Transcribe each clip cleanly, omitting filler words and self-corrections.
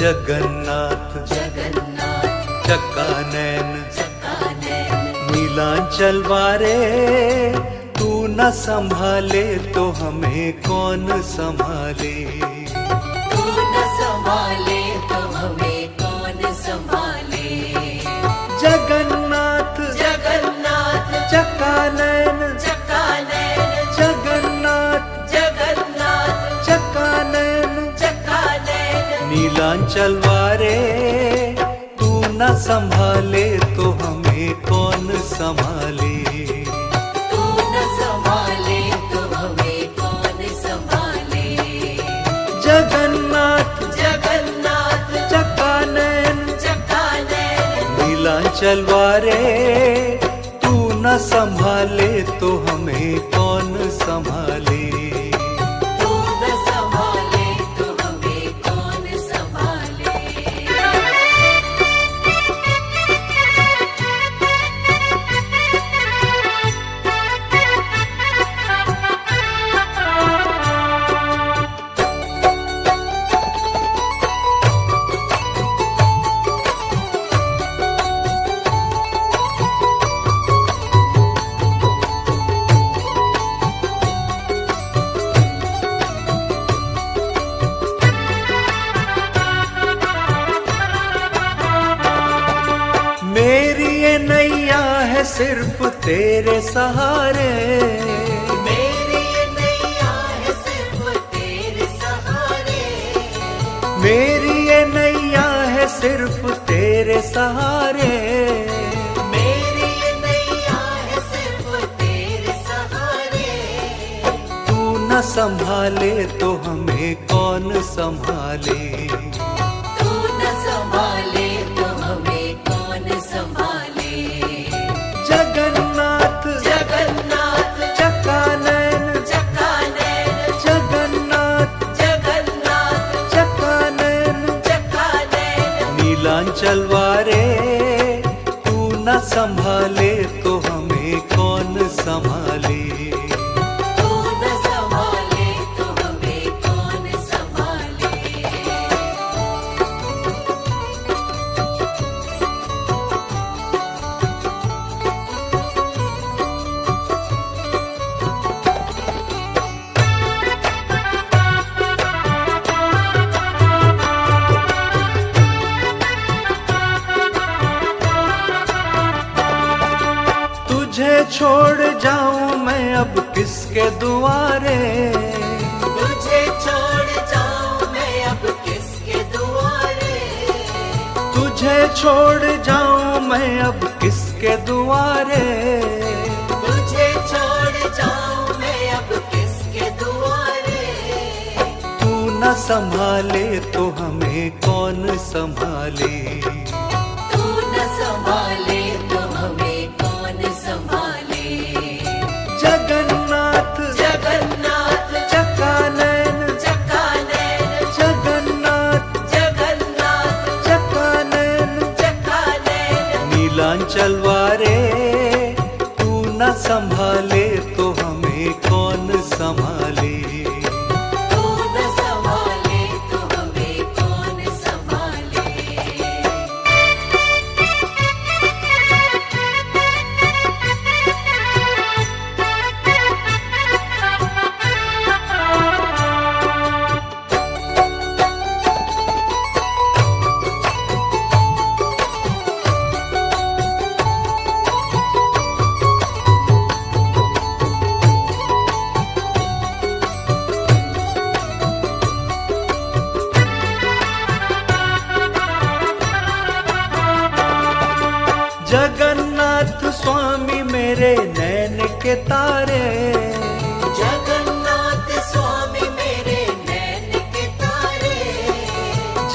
जगन्नाथ जगन्नाथ चक्कानैन चक्कानैन नीलांचल वारे, तू न संभाले तो हमें कौन संभाले। तू न संभाले तो हमें कौन संभाले। जगन्नाथ जगन्नाथ चक्कानैन चक्कानैन जगन्नाथ जगन्नाथ चक्कानैन चक्कानैन नीलांचल वारे, तू न संभाले तो हमें कौन संभाले। तू न संभाले तो हमें कौन संभाले। जगन्नाथ जगन्नाथ चक्कानैन चक्कानैन नीलांचल वारे, तू न संभाले तो हमें कौन संभाले। तू न संभाले तो हमें कौन संभाले। मेरी ये नैया है सिर्फ तेरे सहारे, मेरी ये नैया है सिर्फ तेरे सहारे। मेरी ये नैया है सिर्फ तेरे सहारे। मेरी ये नैया है सिर्फ तेरे सहारे। तू न संभाले तो हमें कौन संभाले। तू न संभाले तो हमें कौन संभाले। जगन्नाथ जगन्नाथ चक्कानैन चक्कानैन जगन्नाथ जगन्नाथ चक्कानैन चक्कानैन नीलांचल वारे, तू न संभाले तो हमें कौन संभाले। तू न संभाले तो हमें कौन संभाले। तुझे छोड़ जाऊं मैं अब किसके दुआरे। तुझे छोड़ जाऊं मैं अब किसके दुआरे। तुझे छोड़ जाऊं मैं अब किसके दुआरे। तुझे छोड़ जाऊं मैं अब किसके दुआरे। तू न संभाले तो हमें कौन संभाले। तू न संभाले तो हमें कौन संभाले। जगन्नाथ जगन्नाथ चक्कानैन चक्कानैन जगन्नाथ जगन्नाथ चक्कानैन चक्कानैन नीलांचल वारे, तू न संभाले तो हमें कौन संभाले। तू न संभाले तो हमें कौन संभाले। जगन्नाथ स्वामी मेरे नैन के तारे। जगन्नाथ स्वामी मेरे नैन के तारे।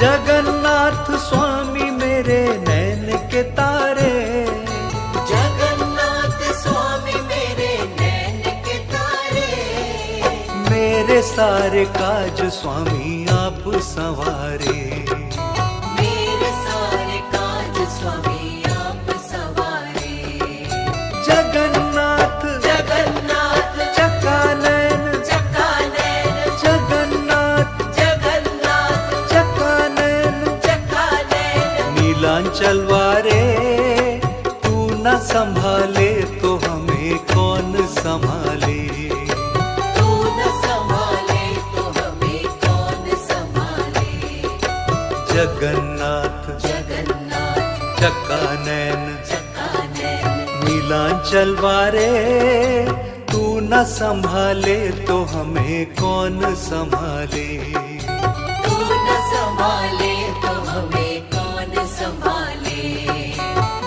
जगन्नाथ स्वामी मेरे नैन के तारे। जगन्नाथ स्वामी मेरे नैन के तारे। मेरे सारे काज स्वामी आप संवारे। मेरे सारे काज स्वामी आप सवारे। जगन्नाथ जगन्नाथ चक्कानैन चक्कानैन जगन्नाथ जगन्नाथ चक्कानैन न संभाले तो हमें कौन संभाले। तू न संभाले तो हमें कौन संभाले। जगन्नाथ जगन्नाथ चक्कानैन चक्कानैन नीलांचल वारे, तू न संभाले तो हमें कौन संभाले। तू न संभाले तो हमें कौन संभाले।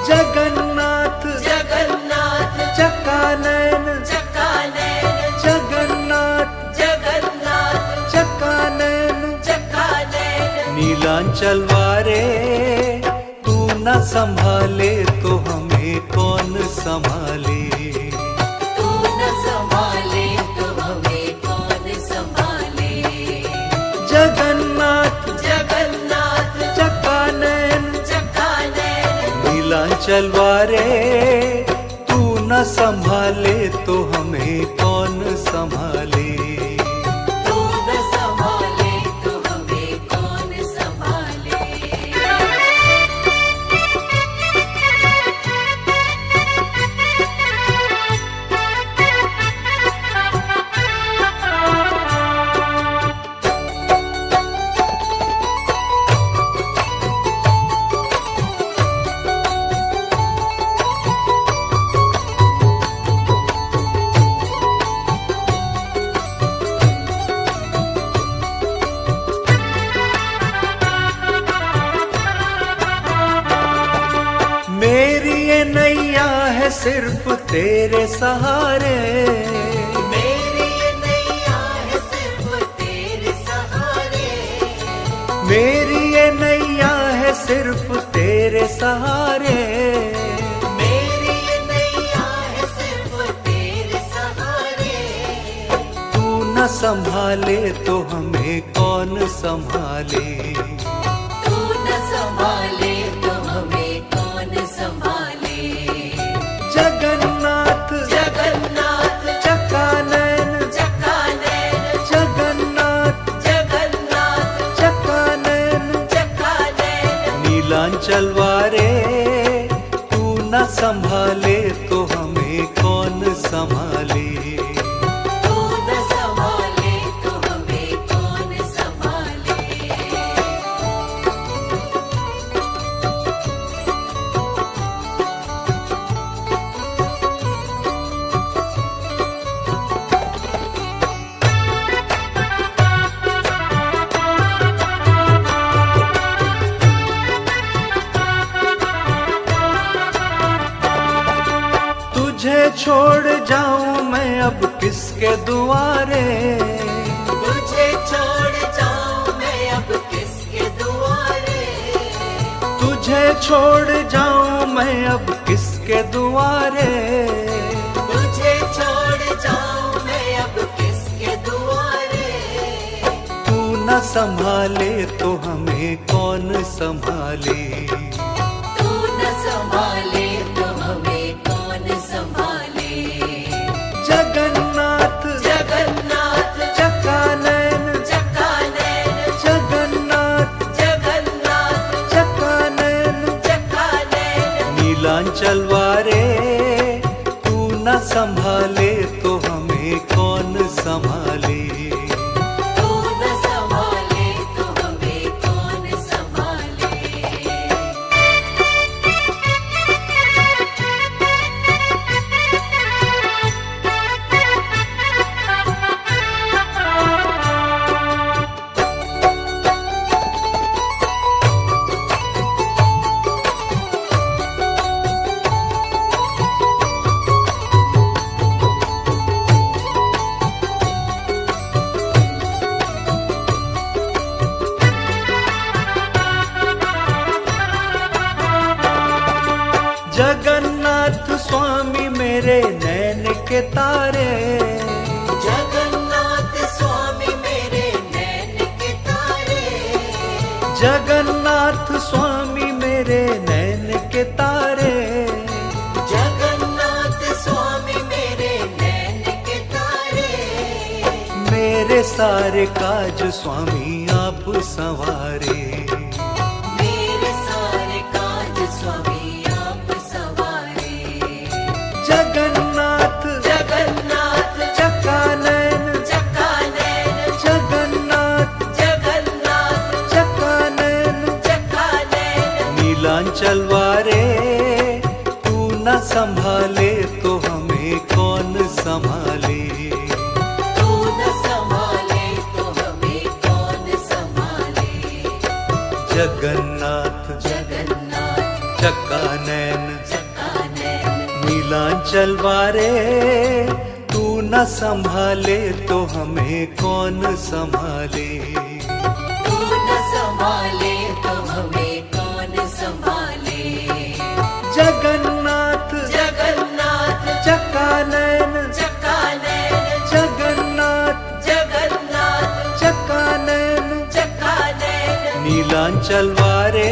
जगन्नाथ जगन्नाथ चक्कानैन चक्कानैन जगन्नाथ जगन्नाथ चक्कानैन चक्कानैन नीलांचल वारे, तू न संभाले तो हमें कौन संभाले। तू न संभाले तो हमें कौन संभाले। जगन्नाथ जगन्नाथ चक्कानैन चक्कानैन नीलांचल वारे, तू न संभाले तो हमें कौन संभाले। तू न संभाले तो हमें कौन संभाले। मेरी ये नैया है सिर्फ तेरे सहारे, मेरी ये नैया है सिर्फ तेरे सहारे। मेरी ये नैया है सिर्फ तेरे सहारे। मेरी ये नैया है सिर्फ तेरे सहारे। तू न संभाले तो हमें कौन संभाले। तू न संभाले तो हमें कौन संभाले। जगन्नाथ जगन्नाथ चक्कानैन चक्कानैन जगन्नाथ जगन्नाथ चक्कानैन चक्कानैन नीलांचल वारे, तू न संभाले तो हमें कौन संभाले। तू न संभाले तो हमें कौन संभाले। तुझे छोड़ जाऊं मैं अब किसके दुआरे। तुझे छोड़ जाऊं मैं अब किसके दुआरे। तुझे छोड़ जाऊं मैं अब किसके दुआरे। तुझे छोड़ जाऊं मैं अब किसके दुआरे। तू न संभाले तो हमें कौन संभाले। तू न संभाले तो हमें कौन संभाले। जगन्नाथ जगन्नाथ चक्कानैन चक्कानैन जगन्नाथ जगन्नाथ चक्कानैन चक्कानैन नीलांचल वारे, तू न संभाले तो हमें कौन संभाले। तू न संभाले तो हमें कौन संभाले। जगन्नाथ स्वामी मेरे नैन के तारे। जगन्नाथ स्वामी मेरे नैन के तारे। जगन्नाथ स्वामी मेरे नैन के तारे। जगन्नाथ स्वामी मेरे नैन के तारे। मेरे सारे काज स्वामी आप संवारे। मेरे सारे काज स्वामी आप सवारे। न संभाले तो हमें कौन संभाले। तू न संभाले तो हमें कौन संभाले। जगन्नाथ जगन्नाथ चक्कानैन चक्कानैन नीलांचल वारे, तू न संभाले तो हमें कौन संभाले। तू न संभाले तो हमें कौन संभाले। जगन्नाथ जगन्नाथ चक्कानैन चक्कानैन जगन्नाथ जगन्नाथ चक्कानैन चक्कानैन नीलांचल वारे,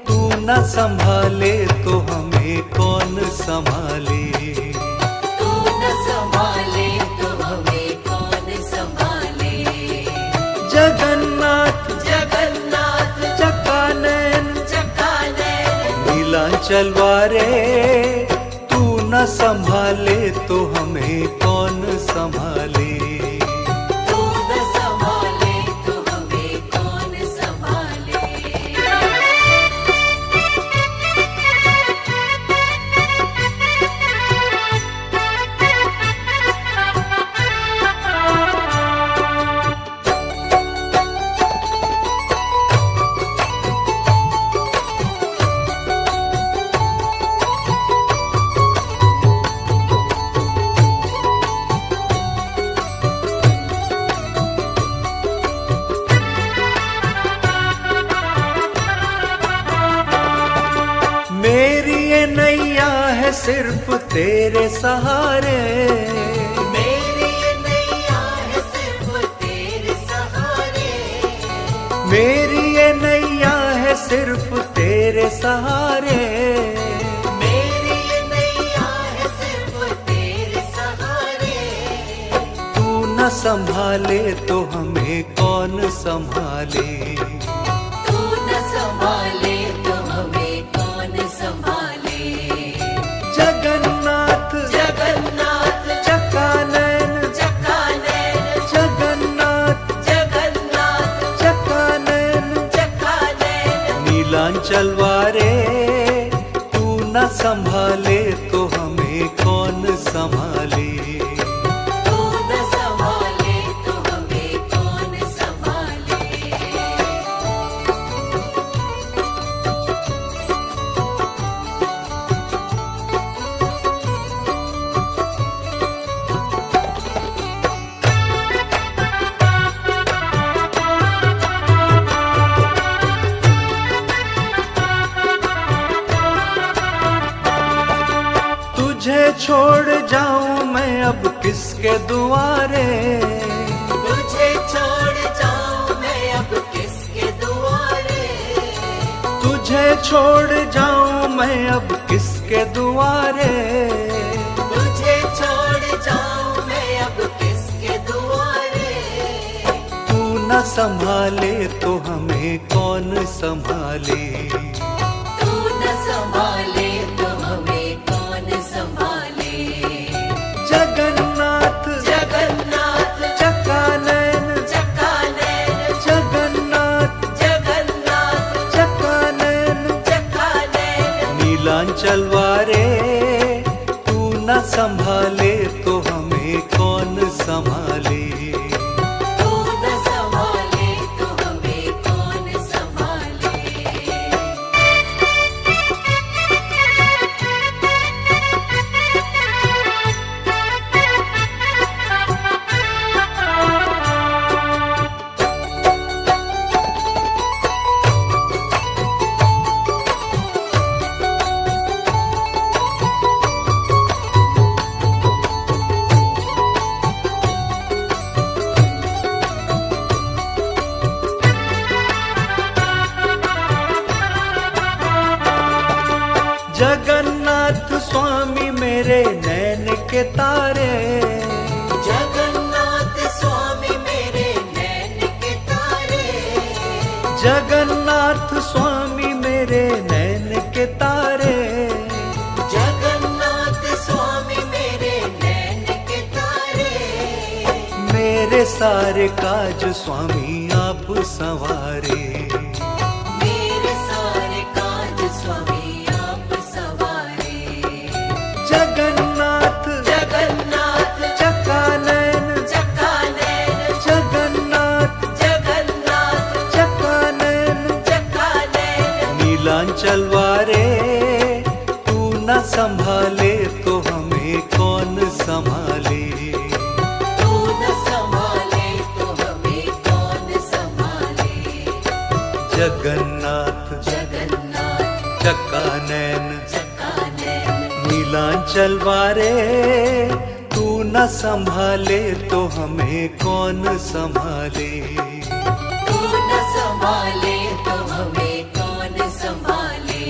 तू न संभाले तो हमें कौन संभाले। तू न संभाले तो हमें कौन संभाले। जगन्नाथ जगन्नाथ चक्कानैन चक्कानैन नीलांचल वारे, तू न संभाले तो हमें कौन संभाले। तू न संभाले तो हमें कौन संभाले। मेरी ये नैया है सिर्फ तेरे सहारे, मेरी ये नैया है सिर्फ तेरे सहारे। मेरी ये नैया है सिर्फ तेरे सहारे। मेरी ये नैया है सिर्फ तेरे सहारे। तू न संभाले तो हमें कौन संभाले। तू न संभाले तो हमें कौन संभाले। जगन्नाथ जगन्नाथ चक्कानैन चक्कानैन जगन्नाथ जगन्नाथ चक्कानैन चक्कानैन नीलांचल वारे, तू न संभाले तो हमें कौन संभाले। तू न संभाले तो हमें कौन संभाले। तुझे छोड़ जाऊं मैं अब किसके दुआरे। तुझे छोड़ जाऊं मैं अब किसके दुआरे। तुझे छोड़ जाऊं मैं अब किसके दुआरे। तुझे छोड़ जाऊं मैं अब किसके दुआरे। तू न संभाले तो हमें कौन संभाले। तू न संभाले तो हमें कौन संभाले। जगन्नाथ जगन्नाथ चक्कानैन चक्कानैन जगन्नाथ जगन्नाथ चक्कानैन चक्कानैन नीलांचल वारे, तू न संभाले तो हमें कौन संभाले। तू न संभाले तो हमें कौन संभाले। जगन्नाथ स्वामी मेरे नैन के तारे। जगन्नाथ स्वामी मेरे नैन के तारे। जगन्नाथ स्वामी मेरे नैन के तारे। जगन्नाथ स्वामी मेरे नैन के तारे। मेरे सारे काज स्वामी आप संवारे। मेरे सारे काज स्वामी आप सवारे। संभाले तो हमें कौन संभाले। तू न संभाले तो हमें कौन संभाले। जगन्नाथ जगन्नाथ चक्कानैन चक्कानैन नीलांचल वारे, तू न संभाले तो हमें कौन संभाले। तू न संभाले तो हमें कौन संभाले।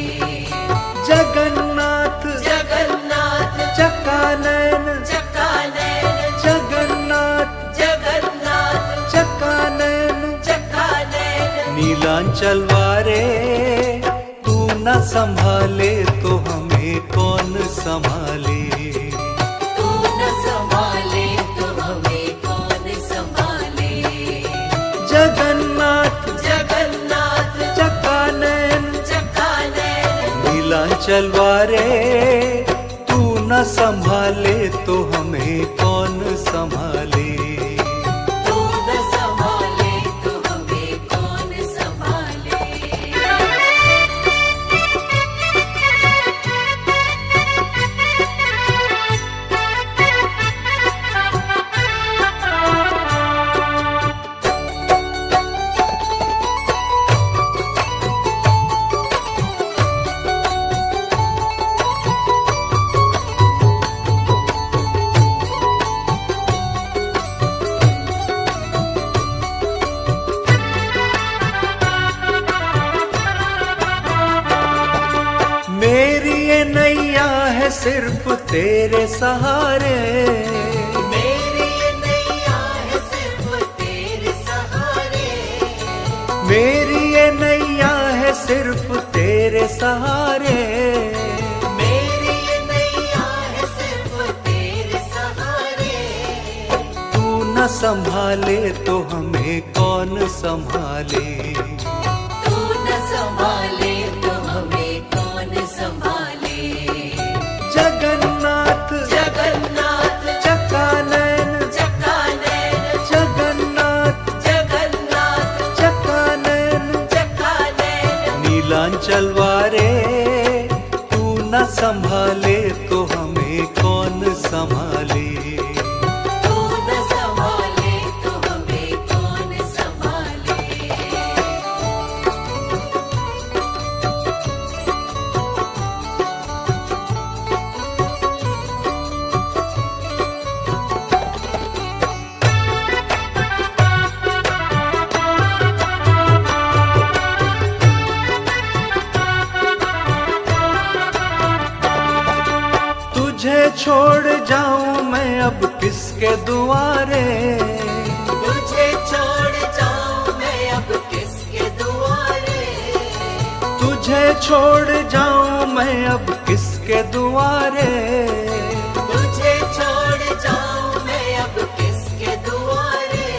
जगन्नाथ जगन्नाथ चक्कानैन चक्कानैन जगन्नाथ जगन्नाथ चक्कानैन चक्कानैन नीलांचल वारे, तू न संभाले तो हमें कौन संभाले। तू न संभाले तो हमें कौन संभाले। जगन्नाथ जगन्नाथ चक्कानैन चक्कानैन नीलांचल वारे, तू न संभाले तो हमें कौन संभाले। तू न संभाले तो हमें कौन संभाले। मेरी ये नैया है सिर्फ तेरे सहारे, मेरी ये नैया है सिर्फ तेरे सहारे। मेरी ये नैया है सिर्फ तेरे सहारे। मेरी ये नैया है सिर्फ तेरे सहारे। तू न संभाले तो हमें कौन संभाले। तू न संभाले तो हमें कौन संभाले। जगन्नाथ जगन्नाथ चक्कानैन चक्कानैन जगन्नाथ जगन्नाथ चक्कानैन चक्कानैन नीलांचल वारे, तू न संभाले तो हमें कौन संभाले। तू न संभाले तो हमें कौन संभाले। तुझे छोड़ जाऊं मैं अब किसके दुआरे। तुझे छोड़ जाऊं मैं अब किसके दुआरे। तुझे छोड़ जाऊं मैं अब किसके दुआरे। तुझे छोड़ जाऊं मैं अब किसके दुआरे।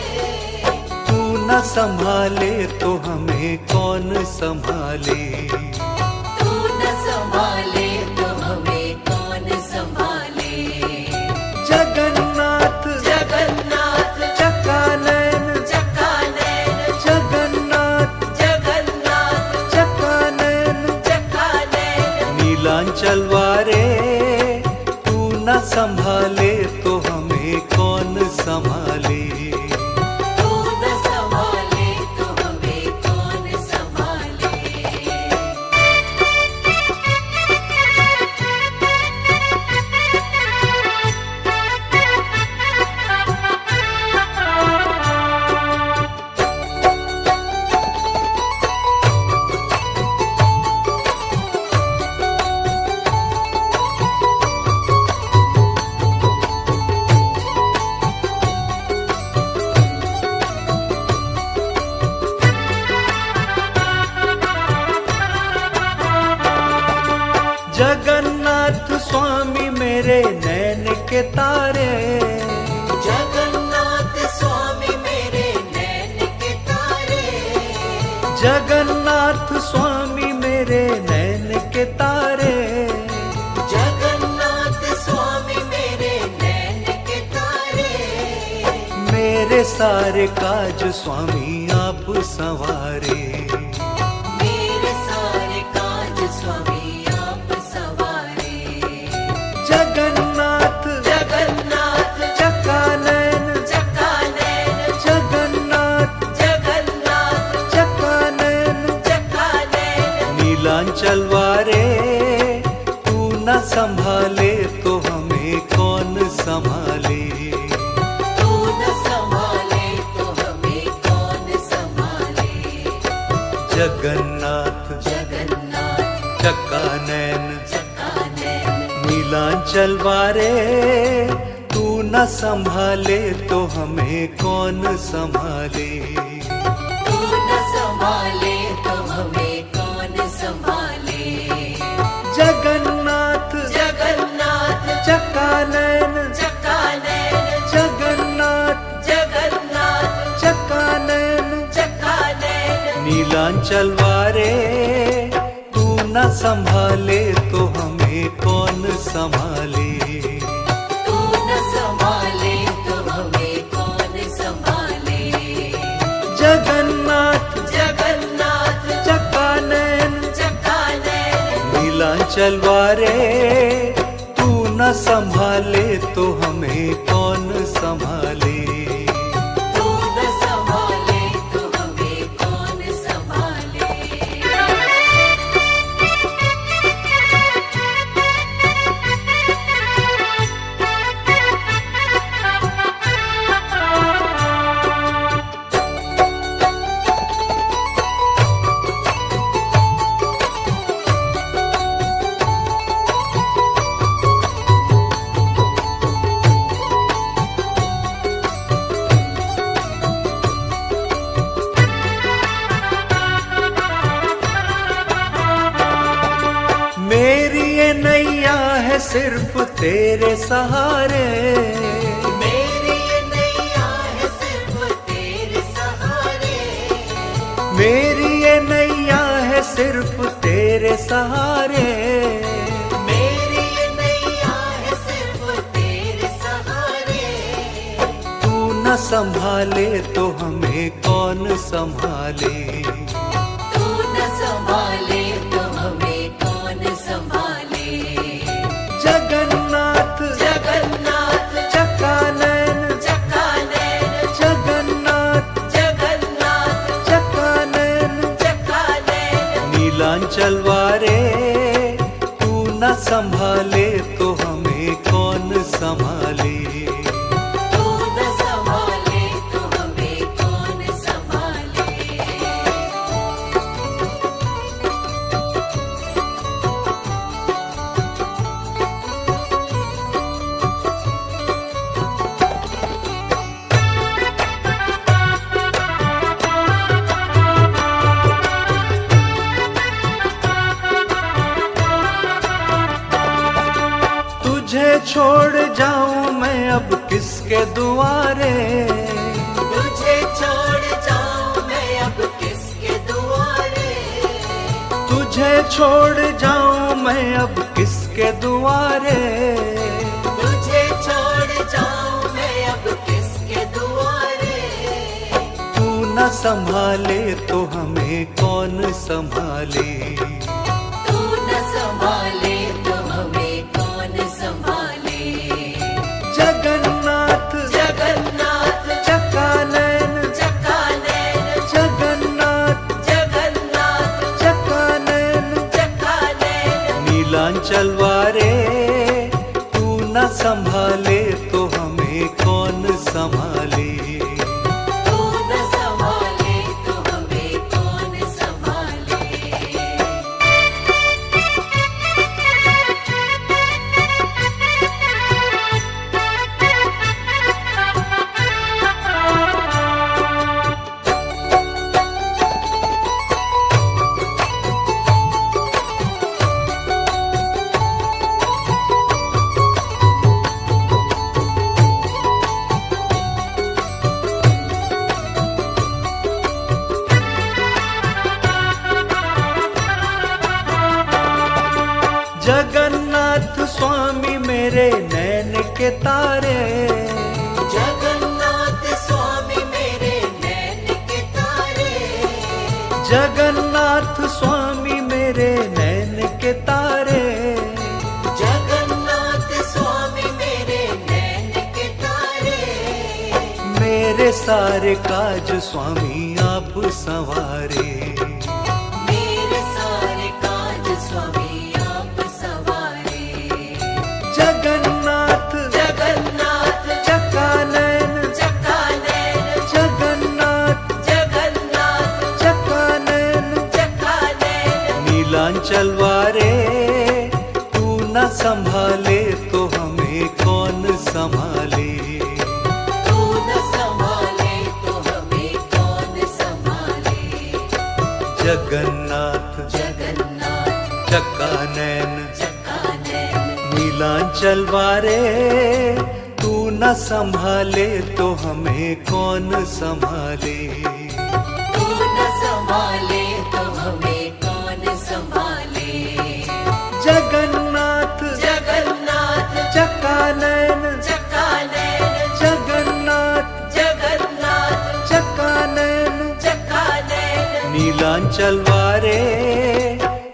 तू न संभाले तो हमें कौन संभाले। तू न संभाले तो हमें कौन संभाले। जगन्नाथ जगन्नाथ चक्कानैन चक्कानैन जगन्नाथ जगन्नाथ चक्कानैन चक्कानैन नीलांचल वारे, तू न संभाले तो हमें कौन संभाले। तू न संभाले तो हमें कौन संभाले। जगन्नाथ स्वामी मेरे नैन के तारे। जगन्नाथ स्वामी मेरे नैन के तारे। जगन्नाथ स्वामी मेरे नैन के तारे। जगन्नाथ स्वामी मेरे नैन के तारे। मेरे सारे काज स्वामी आप संवारे। मेरे सारे काज स्वामी आप सवारे। संभाले तो हमें कौन संभाले। तू न संभाले तो हमें कौन संभाले। जगन्नाथ जगन्नाथ चक्कानैन चक्कानैन नीलांचल वारे, तू न संभाले तो हमें कौन संभाले। तू न संभाले तो हमें कौन संभाले। जगन्नाथ जगन्नाथ चक्कानैन चक्कानैन जगन्नाथ जगन्नाथ चक्कानैन चक्कानैन नीलांचल वारे, तू न संभाले तो हमें कौन संभाले। तू न संभाले तो हमें कौन संभाले। जगन्नाथ जगन्नाथ चक्कानैन चक्कानैन नीलांचल वारे, तू न संभाले तो हमें कौन संभाले। तू न संभाले तो हमें कौन संभाले। मेरी ये नैया है सिर्फ तेरे सहारे, मेरी ये नैया है सिर्फ तेरे सहारे। मेरी ये नैया है सिर्फ तेरे सहारे। मेरी ये नैया है सिर्फ तेरे सहारे। तू न संभाले तो हमें कौन संभाले। तू न संभाले तो हमें कौन संभाले। जगन्नाथ जगन्नाथ चक्कानैन चक्कानैन जगन्नाथ जगन्नाथ चक्कानैन चक्कानैन नीलांचल वारे, तू न संभाले तो हमें कौन संभाले। तू न संभाले तो हमें कौन संभाले। तुझे छोड़ जाऊं मैं अब किसके दुआरे। तुझे छोड़ जाऊं मैं अब किसके दुआरे। तुझे छोड़ जाऊं मैं अब किसके दुआरे। तुझे छोड़ जाऊं मैं अब किसके दुआरे। तू न संभाले तो हमें कौन संभाले। तू न संभाले तो हमें कौन संभाले। जगन्नाथ जगन्नाथ चक्कानैन चक्कानैन जगन्नाथ जगन्नाथ चक्कानैन चक्कानैन नीलांचल वारे, तू न संभाले तो हमें कौन संभाले। तू न संभाले तो हमें कौन संभाले। जगन्नाथ स्वामी मेरे नैन के तारे। जगन्नाथ स्वामी मेरे नैन के तारे। जगन्नाथ स्वामी मेरे नैन के तारे। जगन्नाथ स्वामी मेरे नैन के तारे। मेरे सारे काज स्वामी आप संवारे। मेरे सारे काज स्वामी आप सवारे। जगन्नाथ जगन्नाथ चकानैन चकानैन जगन्नाथ जगन्नाथ चकानैन चकानैन नीलांचल वारे तू न संभाले तो हमें कौन संभाले। तू न संभाले तो हमें कौन संभाले। जगन्नाथ जगन्नाथ चकानैन चकानैन नीलांचल वारे तू न संभाले तो हमें कौन संभाले। तू न संभाले तो हमें कौन संभाले। जगन्नाथ जगन्नाथ चकानैन चकानैन जगन्नाथ जगन्नाथ चकानैन चकानैन नीलांचल वारे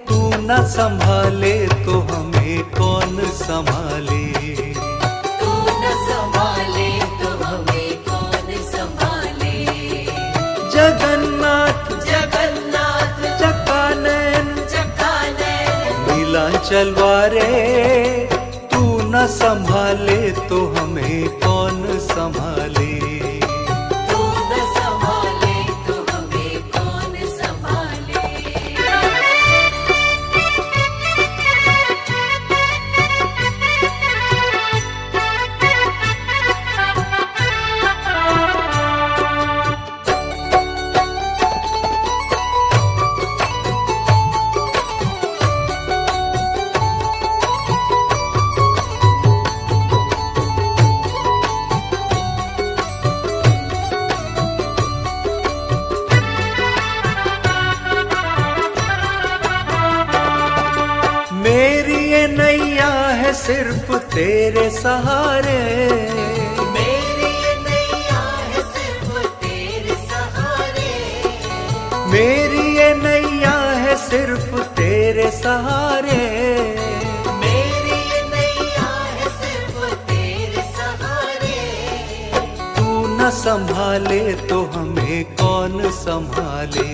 तू न संभाले तो हमें कौन संभाले। तू न संभाले तो हमें कौन संभाले। जगन्नाथ जगन्नाथ चकानैन चकानैन नीलांचल वारे तू न संभाले तो हमें कौन संभाले। तू न संभाले तो हमें कौन संभाले। मेरी ये नैया है सिर्फ तेरे सहारे। मेरी ये नैया है सिर्फ तेरे सहारे। मेरी ये नैया है सिर्फ तेरे सहारे। मेरी ये नैया है सिर्फ तेरे सहारे। तू न संभाले तो हमें कौन संभाले।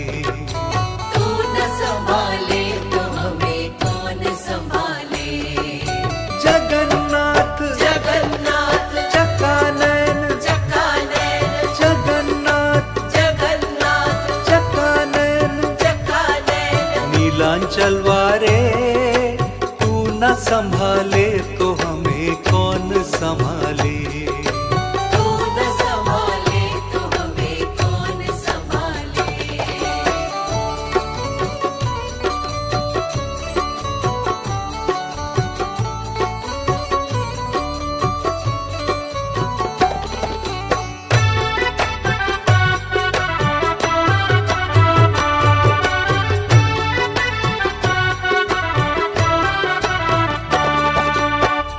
तू न संभाले तो हमें कौन संभाले। जगन्नाथ जगन्नाथ चकानैन चकानैन जगन्नाथ जगन्नाथ चकानैन चकानैन नीलांचल वारे तू न संभाले तो हमें कौन संभाले। तू न संभाले तो हमें कौन संभाले।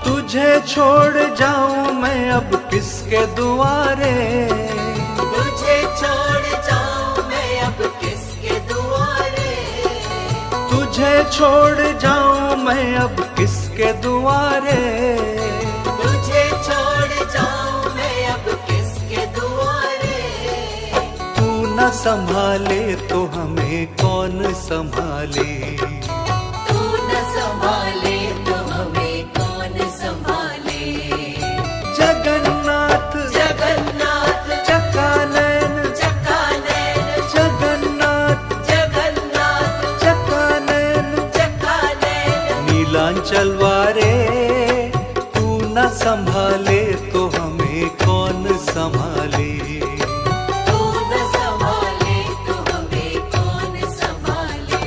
तुझे छोड़ जाऊं मैं अब किसके दुआरे। तुझे छोड़ जाऊं मैं अब किसके दुआरे। तुझे छोड़ जाऊं मैं अब किसके दुआरे। तुझे छोड़ जाऊं मैं अब किसके दुआरे। तू न संभाले तो हमें कौन संभाले। तू न संभाले तो हमें कौन संभाले। जगन्नाथ जगन्नाथ चकानैन चकानैन जगन्नाथ जगन्नाथ चकानैन चकानैन नीलांचल वारे तू न संभाले तो हमें कौन संभाले। तू न संभाले तो हमें कौन संभाले।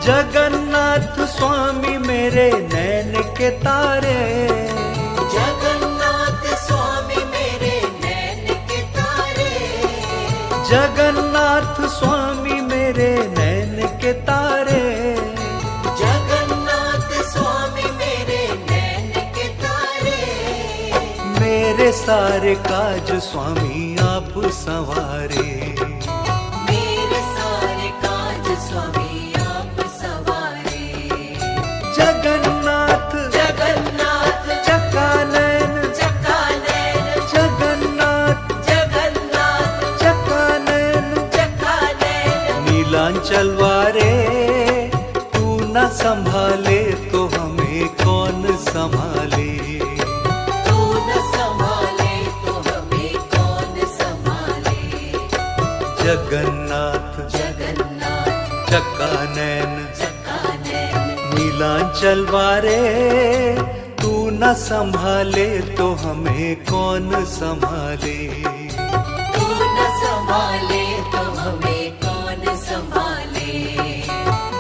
जगन्नाथ स्वामी मेरे नैन के तारे। जगन्नाथ स्वामी मेरे नैन के तारे। जगन्नाथ स्वामी मेरे नैन के तारे। जगन्नाथ सारे काज स्वामी आप संवारे। मेरे सारे काज स्वामी आप सवारे। जगन्नाथ जगन्नाथ चकानयन चकानयन जगन्नाथ जगन्नाथ चकानयन चकानयन नीलांचल वारे, तू न संभाले तो हमें कौन संभाले। तू न संभाले तो हमें कौन संभाले। जगन्नाथ जगन्नाथ चकानयन चकानयन नीलांचल वारे, तू न संभाले तो हमें कौन संभाले। तू न संभाले तो हमें कौन संभाले।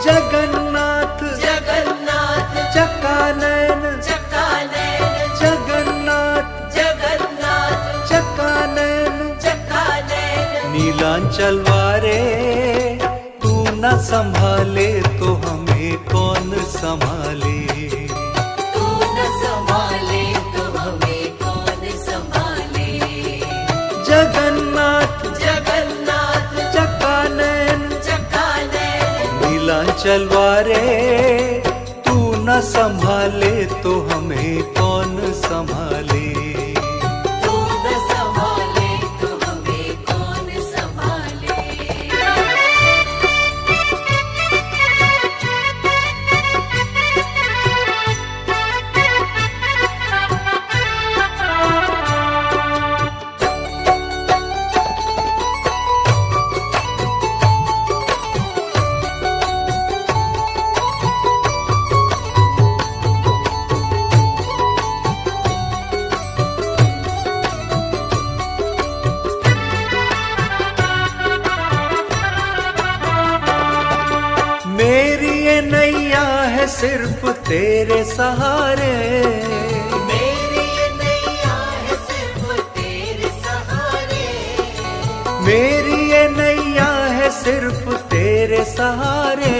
जगन्नाथ जगन्नाथ चकानयन चकानयन जगन्नाथ जगन्नाथ चकानयन चकानयन नीलांचल वारे, तू न संभाले तो हमें कौन संभाले। तू न संभाले तो हमें कौन संभाले। जगन्नाथ जगन्नाथ चकानयन चकानयन नीलांचल वारे, तू न संभाले तो हमें कौन संभाले। तू न संभाले तो हमें कौन संभाले। मेरी ये नैया है सिर्फ तेरे सहारे। मेरी ये नैया है सिर्फ तेरे सहारे। मेरी ये नैया है सिर्फ तेरे सहारे।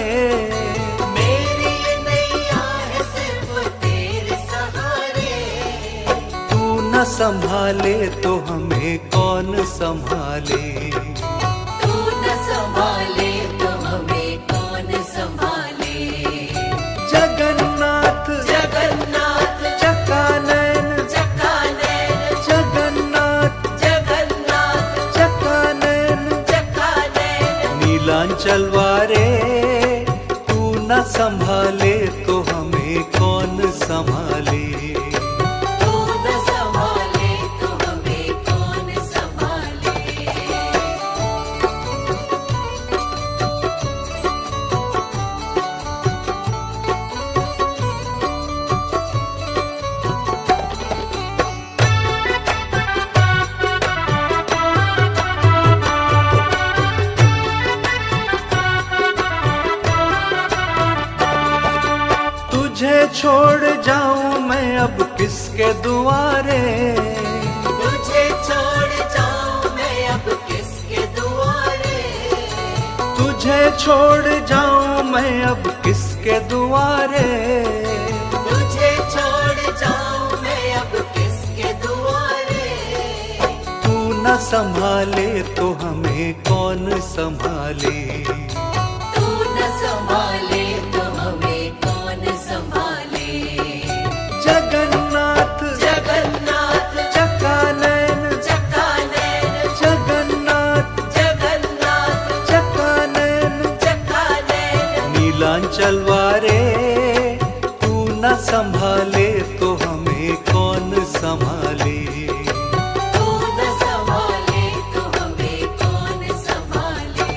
मेरी ये नैया है सिर्फ तेरे सहारे। तू न संभाले तो हमें कौन संभाले। तू न संभाले तो हमें कौन संभाले। जगन्नाथ जगन्नाथ चकानयन चकानयन जगन्नाथ जगन्नाथ चकानयन चकानयन नीलांचल वारे, तू न संभाले तो हमें कौन संभाले। तू न संभाले तो हमें कौन संभाले। तुझे छोड़ जाऊं मैं अब किसके दुआरे। तुझे छोड़ जाऊं मैं अब किसके दुआरे। तुझे छोड़ जाऊं मैं अब किसके दुआरे। तुझे छोड़ जाऊं मैं अब किसके दुआरे। तू न संभाले तो हमें कौन संभाले। तू न संभाले तो हमें कौन संभाले। जगन्नाथ जगन्नाथ चकानयन चकानयन जगन्नाथ जगन्नाथ चकानयन चकानयन नीलांचल वारे, तू न संभाले तो हमें कौन संभाले। तू न संभाले तो हमें कौन संभाले।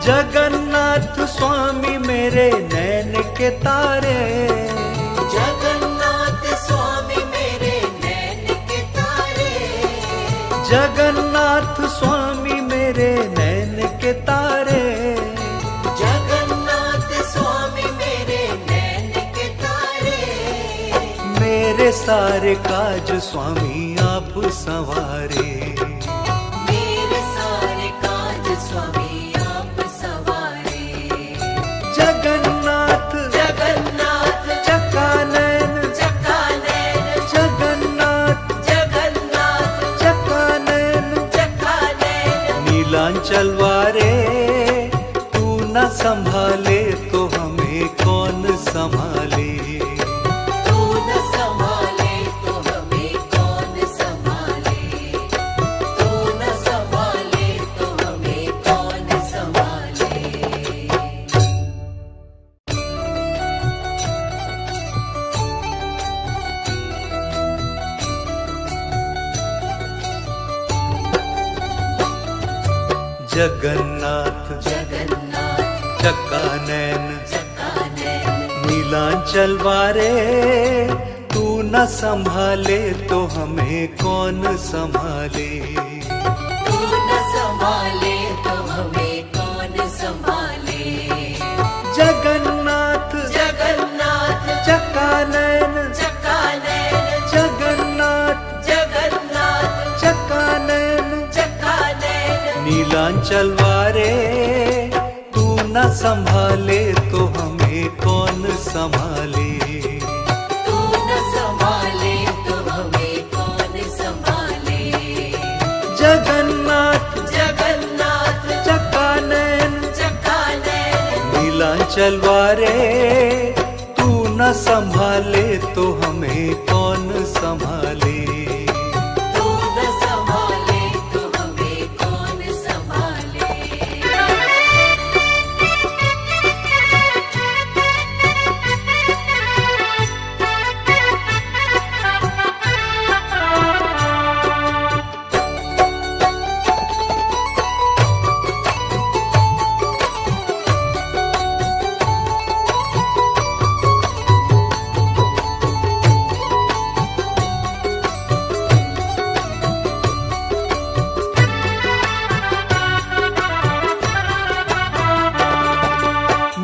जगन्नाथ स्वामी मेरे नैन के तारे। जगन्नाथ स्वामी जगन्नाथ स्वामी मेरे नैन के तारे, जगन्नाथ स्वामी मेरे नैन के तारे, मेरे सारे काज स्वामी आप संवारे। मेरे सारे काज स्वामी आप सवारे। जगन्नाथ जगन्नाथ चकानैन, चकानैन, जगन्नाथ जगन्नाथ चकानैन, चकानैन, नीलांचल वारे, तू न संभाले तो हमें कौन संभाले। तू न संभाले तो हमें कौन संभाले, तू न संभाले तो हमें कौन संभाले। जगन्नाथ जगन्नाथ चकानैन, चकानैन, नीलांचल वारे, तू न संभाले तो हमें कौन संभाले। तू न संभाले तो हमें कौन संभाले। जगन्नाथ जगन्नाथ चकानैन, चकानैन, जगन्नाथ जगन्नाथ चकानैन, चकानैन, नीलांचल वारे, तू न संभाले तो हमें कौन संभाले। तू न संभाले तो हमें कौन संभाले। जगन्नाथ जगन्नाथ चकानैन, चकानैन, नीलांचल वारे, तू न संभाले तो हमें कौन संभाले। तू न संभाले तो हमें कौन संभाले।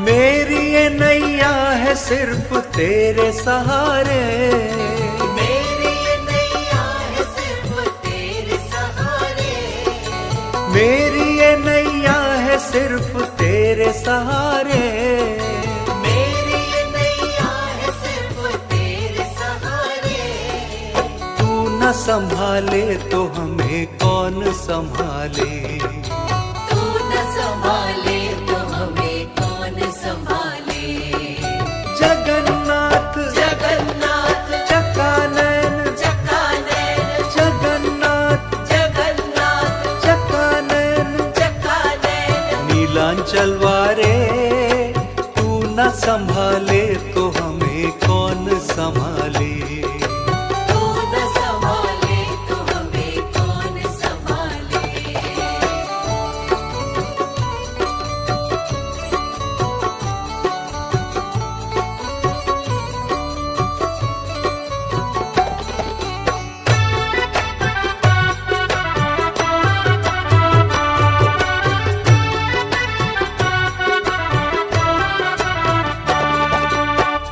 मेरी ये नैया है सिर्फ तेरे सहारे, मेरी ये नैया है सिर्फ तेरे सहारे। मेरी ये नैया है सिर्फ तेरे सहारे। मेरी ये नैया है सिर्फ तेरे सहारे। तू न संभाले तो हमें कौन संभाले। तू न संभाले तो हमें कौन संभाले। जगन्नाथ जगन्नाथ चकानैन, चकानैन, जगन्नाथ जगन्नाथ चकानैन, चकानैन, नीलांचल वारे, तू न संभाले तो हमें कौन संभाले। तू न संभाले तो हमें कौन संभाले।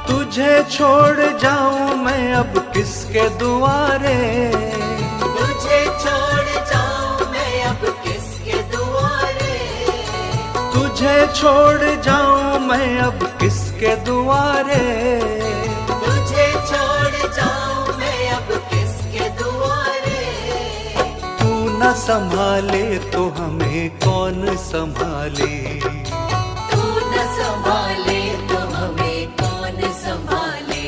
तुझे छोड़ जाऊं मैं अब किसके दुआरे। तुझे छोड़ जाऊं मैं अब किसके दुआरे। तुझे छोड़ जाऊं मैं अब किसके दुआरे। तुझे छोड़ जाऊं मैं अब किसके दुआरे। तू न संभाले तो हमें कौन संभाले। तू न संभाले तो हमें कौन संभाले।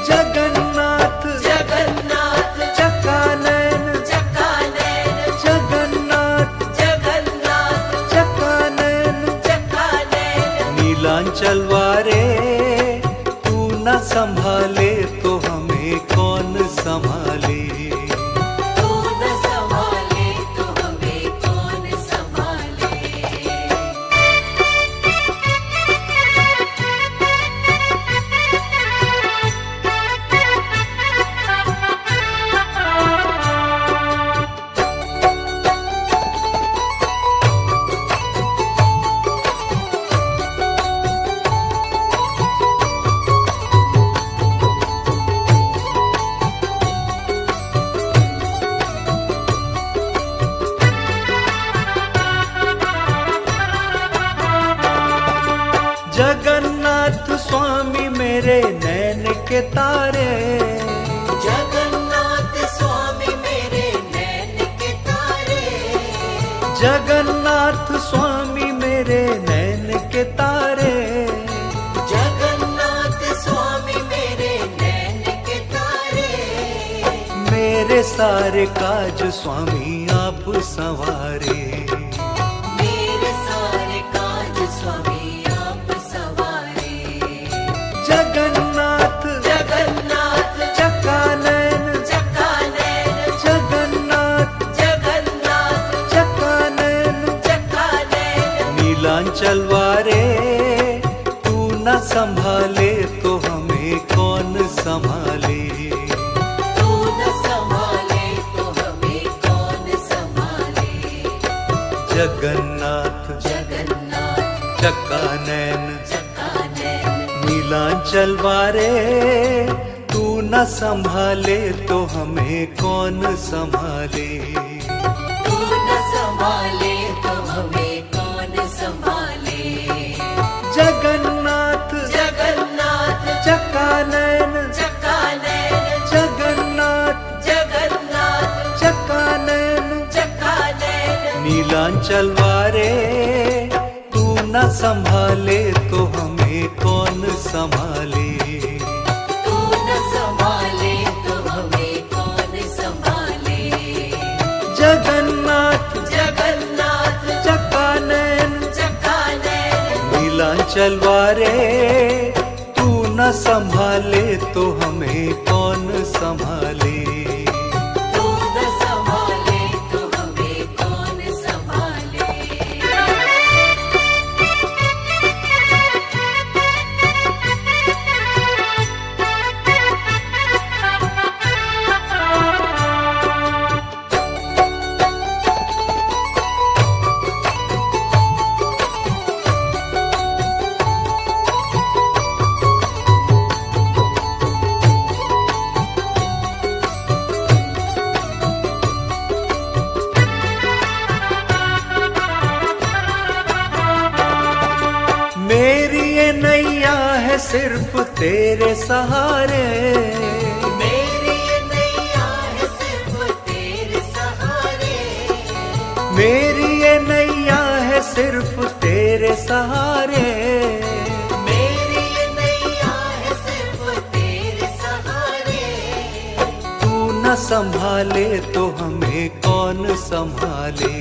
जगन्नाथ जगन्नाथ चकानैन, चकानैन, जगन्नाथ जगन्नाथ चकानैन, चकानैन, नीलांचल वारे, तू न संभाले तो हमें कौन संभाले। तू न संभाले तो हमें कौन संभाले। जगन्नाथ स्वामी मेरे नैन के तारे, जगन्नाथ स्वामी मेरे नैन के तारे, जगन्नाथ स्वामी मेरे नैन के तारे, जगन्नाथ स्वामी मेरे नैन के तारे। मेरे सारे काज स्वामी आप संवारे, मेरे सारे काज स्वामी आप सवारे। जगन्नाथ जगन्नाथ चकानैन, चकानैन, जगन्नाथ जगन्नाथ चकानैन, चकानैन। नीलांचल वारे तू न संभाले तो हमें कौन संभाले। तू न संभाले तो हमें कौन संभाले। जगन्नाथ जगन्नाथ चकानैन, चकानैन, नीलांचल वारे तू न संभाले तो हमें कौन संभाले। तू न संभाले तो हमें कौन संभाले। जगन्नाथ जगन्नाथ चकानैन, चकानैन, जगन्नाथ जगन्नाथ चकानैन, चकानैन। नीलांचल वारे तू न संभाले तो हमें कौन संभाले। तू न संभाले तो हमें कौन संभाले। जगन्नाथ जगन्नाथ चकानैन, चकानैन, नीलांचल वारे तू न संभाले तो हमें कौन संभाले। तू न संभाले तो हमें कौन संभाले। मेरी ये नैया है सिर्फ तेरे सहारे, मेरी ये नैया है सिर्फ तेरे सहारे। मेरी ये नैया है सिर्फ तेरे सहारे। मेरी ये नैया है सिर्फ तेरे सहारे। तू न संभाले तो हमें कौन संभाले।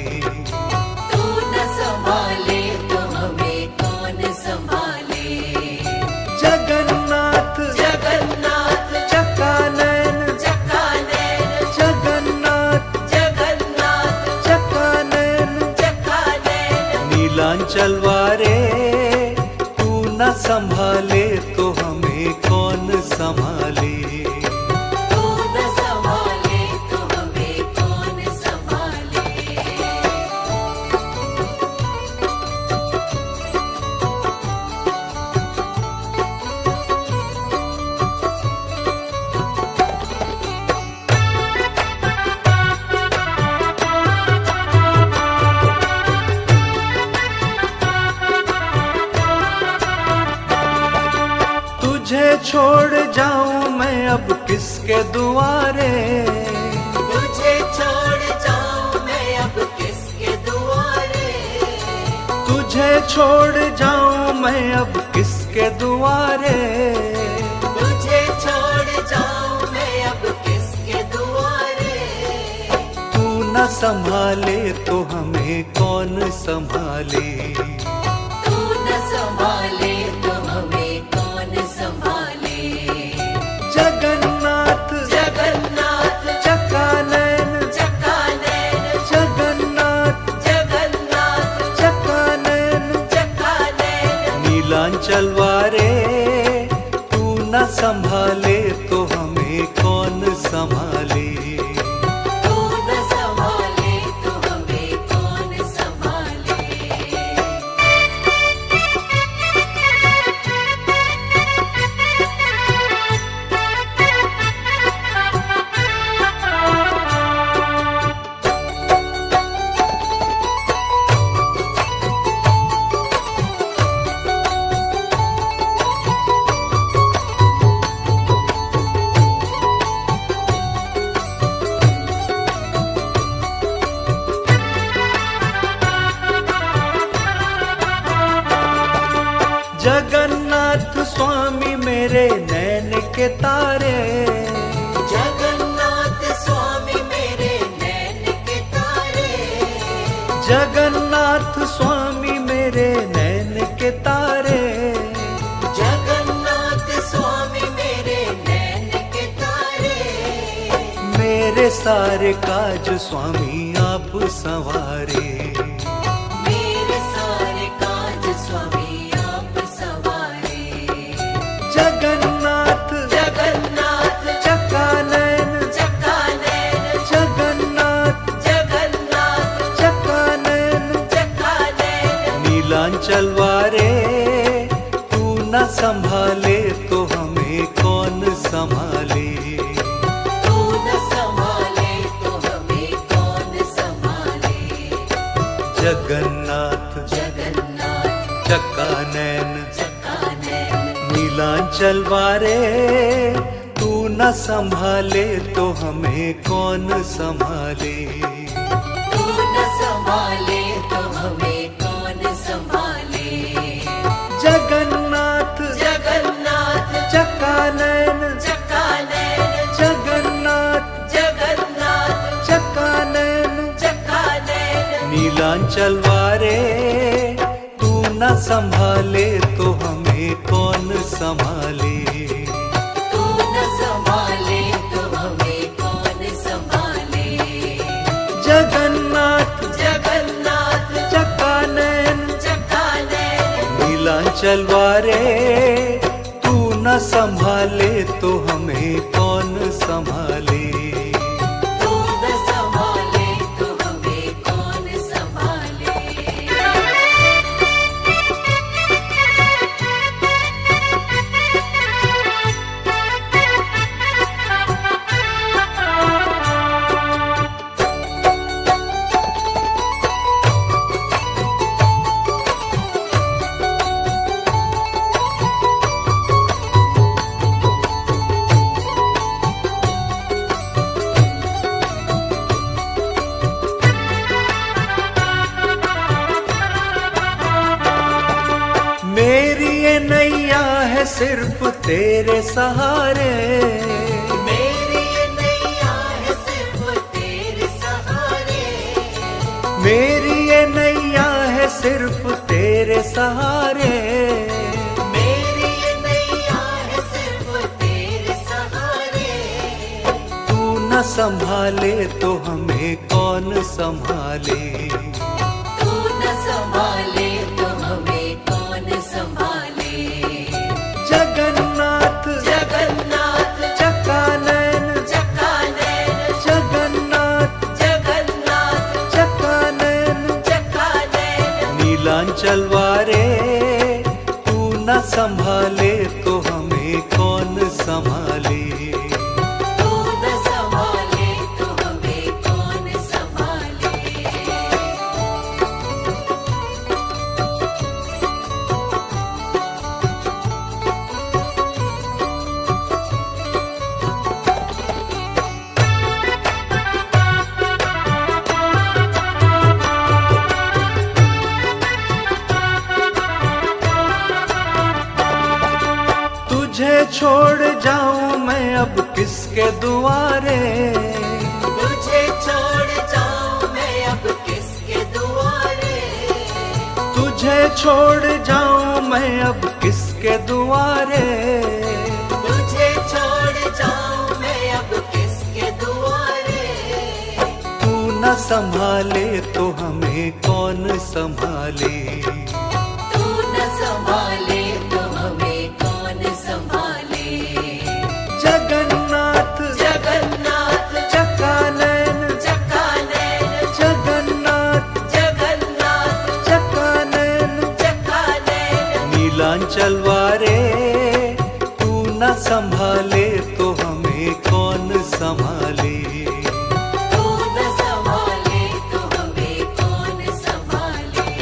तू न संभाले तो हमें कौन संभाले। जगन्नाथ जगन्नाथ चकानैन, चकानैन, जगन्नाथ जगन्नाथ चकानैन, चकानैन। नीलांचल वारे तू न संभाले तो हमें कौन संभाले। तू न संभाले तो हमें कौन संभाले। तुझे छोड़ जाऊं मैं अब किसके दुआरे। तुझे छोड़ जाऊं मैं अब किसके दुआरे। तुझे छोड़ जाऊं मैं अब किसके दुआरे। तुझे छोड़ जाऊं मैं अब किसके दुआरे। तू न संभाले तो हमें कौन संभाले। तू न संभाले तो हमें कौन संभाले। जगन्नाथ जगन्नाथ चकानैन, चकानैन, जगन्नाथ जगन्नाथ चकानैन, चकानैन। नीलांचल वारे तू न संभाले तो हमें कौन संभाले। तू न संभाले तो हमें कौन संभाले। जगन्नाथ स्वामी मेरे नैन के तारे, जगन्नाथ स्वामी मेरे नैन के तारे, जगन्नाथ स्वामी मेरे नैन के तारे, जगन्नाथ स्वामी मेरे नैन के तारे। मेरे सारे काज स्वामी आप संवारे, मेरे सारे काज स्वामी आप सवारे। जगन्नाथ जगन्नाथ चकानैन, चकानैन, जगन्नाथ जगन्नाथ चकानैन, चकानैन। नीलांचल वारे तू न संभाले तो हमें कौन संभाले। तू न संभाले तो हमें कौन संभाले। जगन्नाथ जगन्नाथ चकानैन, चकानैन, नीलांचल वारे तू न संभाले तो हमें कौन संभाले। तू न संभाले तो हमें कौन संभाले। जगन्नाथ जगन्नाथ चकानैन, चकानैन, जगन्नाथ जगन्नाथ चकानैन, चकानैन। नीलांचल वारे तू न संभाले तो हमें कौन संभाले। तू न संभाले तो हमें कौन संभाले। जगन्नाथ जगन्नाथ चकानैन, चकानैन, नीलांचल वारे तू न संभाले तो हमें कौन संभाले। तू न संभाले तो हमें कौन संभाले। मेरी ये नैया है सिर्फ तेरे सहारे, मेरी ये नैया है सिर्फ तेरे सहारे। मेरी ये नैया है सिर्फ तेरे सहारे। मेरी ये नैया है सिर्फ तेरे सहारे। तू न संभाले तो हमें कौन संभाले। तू न संभाले तो हमें कौन संभाले। जगन्नाथ जगन्नाथ चकानैन, चकानैन, जगन्नाथ जगन्नाथ चकानैन, चकानैन। नीलांचल वारे तू न संभाले तो हमें कौन संभाले। तू न संभाले तो हमें कौन संभाले। तुझे छोड़ जाऊं मैं अब किसके दुआरे। तुझे छोड़ जाऊं मैं अब किसके दुआरे। तुझे छोड़ जाऊं मैं अब किसके दुआरे। तुझे छोड़ जाऊं मैं अब किसके दुआरे। तू न संभाले तो हमें कौन संभाले। तू न संभाले तो हमें कौन संभाले। जगन्नाथ जगन्नाथ चकानैन, चकानैन, जगन्नाथ जगन्नाथ चकानैन, चकानैन। नीलांचल वारे तू न संभाले तो हमें कौन संभाले। तू न संभाले तो हमें कौन संभाले।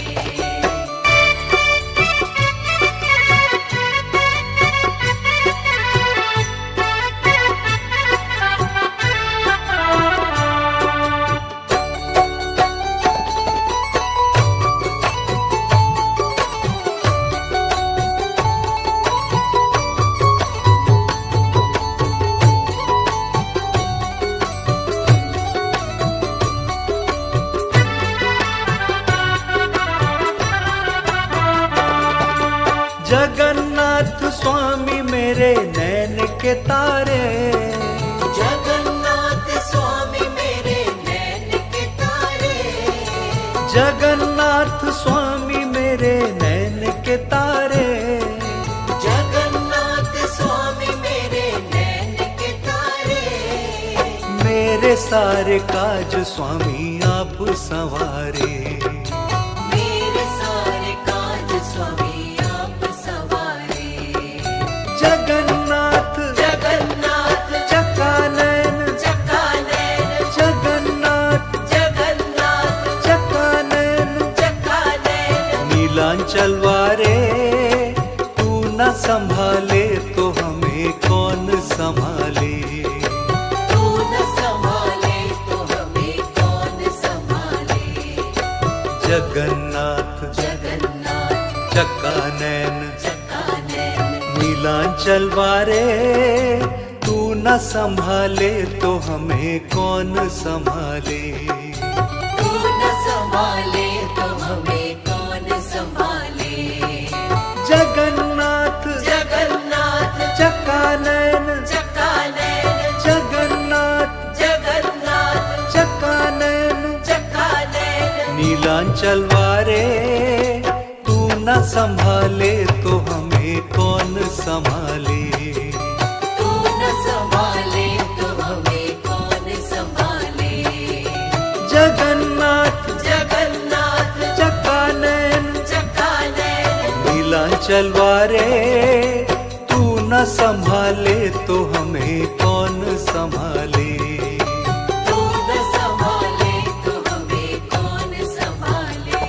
जगन्नाथ स्वामी मेरे नैन के तारे, जगन्नाथ स्वामी मेरे नैन के तारे, जगन्नाथ स्वामी मेरे नैन के तारे, जगन्नाथ स्वामी मेरे नैन के तारे। मेरे सारे काज स्वामी आप संवारे, मेरे सारे काज स्वामी आप सवारे। जगन्नाथ जगन्नाथ चकानैन, चकानैन, जगन्नाथ जगन्नाथ चकानैन, चकानैन। नीलांचल वारे तू न संभाले तो हमें कौन संभाले। तू न संभाले तो हमें कौन संभाले। जगन्नाथ जगन्नाथ चकानैन, चकानैन, नीलांचल वारे तू न संभाले तो हमें कौन संभाले। तू न संभाले तो हमें कौन संभाले। जगन्नाथ जगन्नाथ चकानैन, चकानैन, जगन्नाथ जगन्नाथ चकानैन, चकानैन। नीलांचल वारे तू न संभाले तो हमें कौन संभाले। तू न संभाले तो हमें कौन संभाले। जगन्नाथ जगन्नाथ चकानैन, चकानैन, नीलांचल वारे तू न संभाले तो हमें कौन संभाले। तू न संभाले तो हमें कौन संभाले।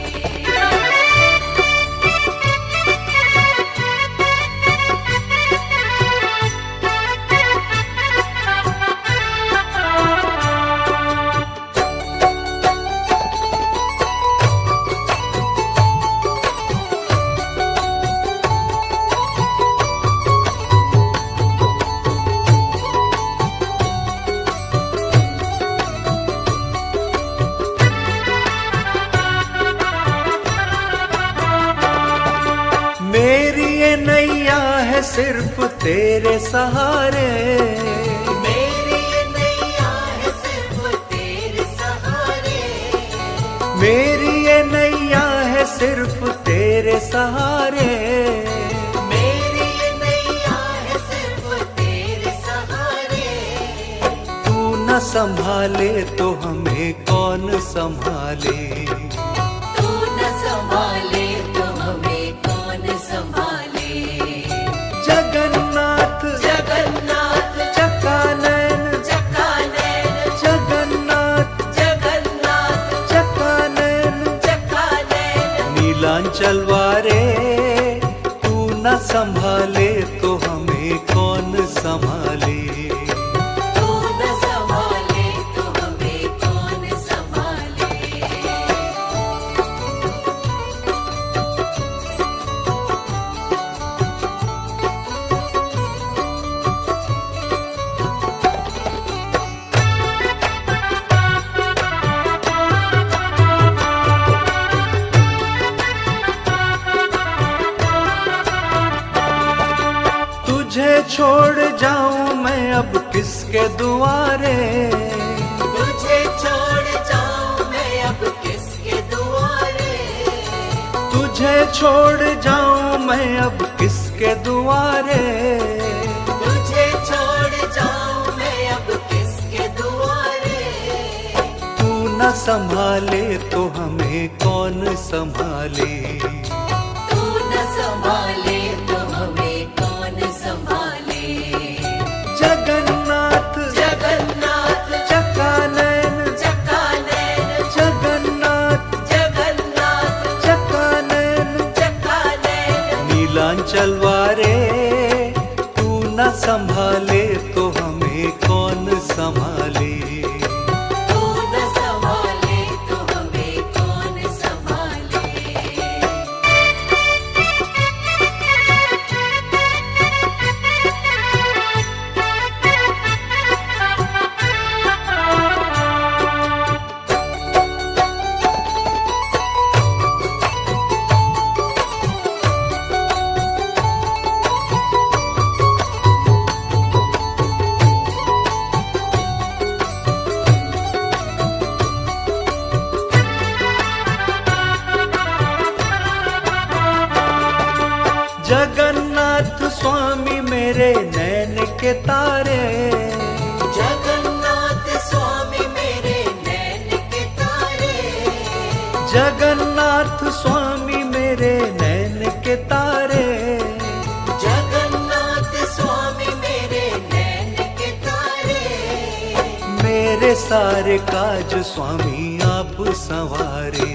मेरी ये नैया है सिर्फ तेरे सहारे, मेरी ये नैया है सिर्फ तेरे सहारे। मेरी ये नैया है सिर्फ तेरे सहारे। मेरी ये नैया है सिर्फ तेरे सहारे। तू न संभाले तो हमें कौन संभाले। तू न संभाले तो हमें कौन संभाले। जगन्नाथ जगन्नाथ चकानैन, चकानैन, जगन्नाथ जगन्नाथ चकानैन, चकानैन। नीलांचल वारे तू न संभाले तो हमें कौन संभाले। तू न संभाले तो हमें कौन संभाले। तुझे छोड़ जाऊं मैं अब किसके दुआरे, तुझे छोड़ जाऊं मैं अब किसके दुआरे। तुझे छोड़ जाऊं मैं अब किसके दुआरे। तुझे छोड़ जाऊं मैं अब किसके दुआरे। तू न संभाले तो हमें कौन संभाले। तू न संभाले तो हमें कौन संभाले। जगन्नाथ जगन्नाथ चकानैन, चकानैन, जगन्नाथ जगन्नाथ चकानैन, चकानैन। नीलांचल वारे तू न संभाले तो हमें कौन संभाले। तू न संभाले तो हमें कौन संभाले। जगन्नाथ स्वामी मेरे नैन के तारे, जगन्नाथ स्वामी मेरे नैन के तारे, जगन्नाथ स्वामी मेरे नैन के तारे, जगन्नाथ स्वामी मेरे नैन के तारे। मेरे सारे काज स्वामी आप संवारे,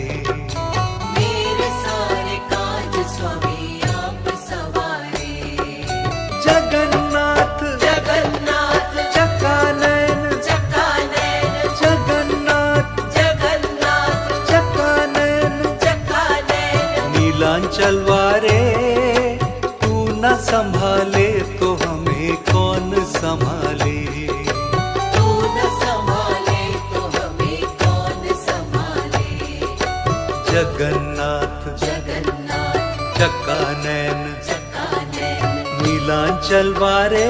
मेरे सारे काज स्वामी आप सवारे। जगन्नाथ जगन्नाथ चकानैन, चकानैन, जगन्नाथ जगन्नाथ चकानैन, चकानैन। नीलांचल वारे तू न संभाले तो हमें कौन संभाले। तू न संभाले तो हमें कौन संभाले। जगन्नाथ जगन्नाथ चकानैन, चकानैन, नीलांचल वारे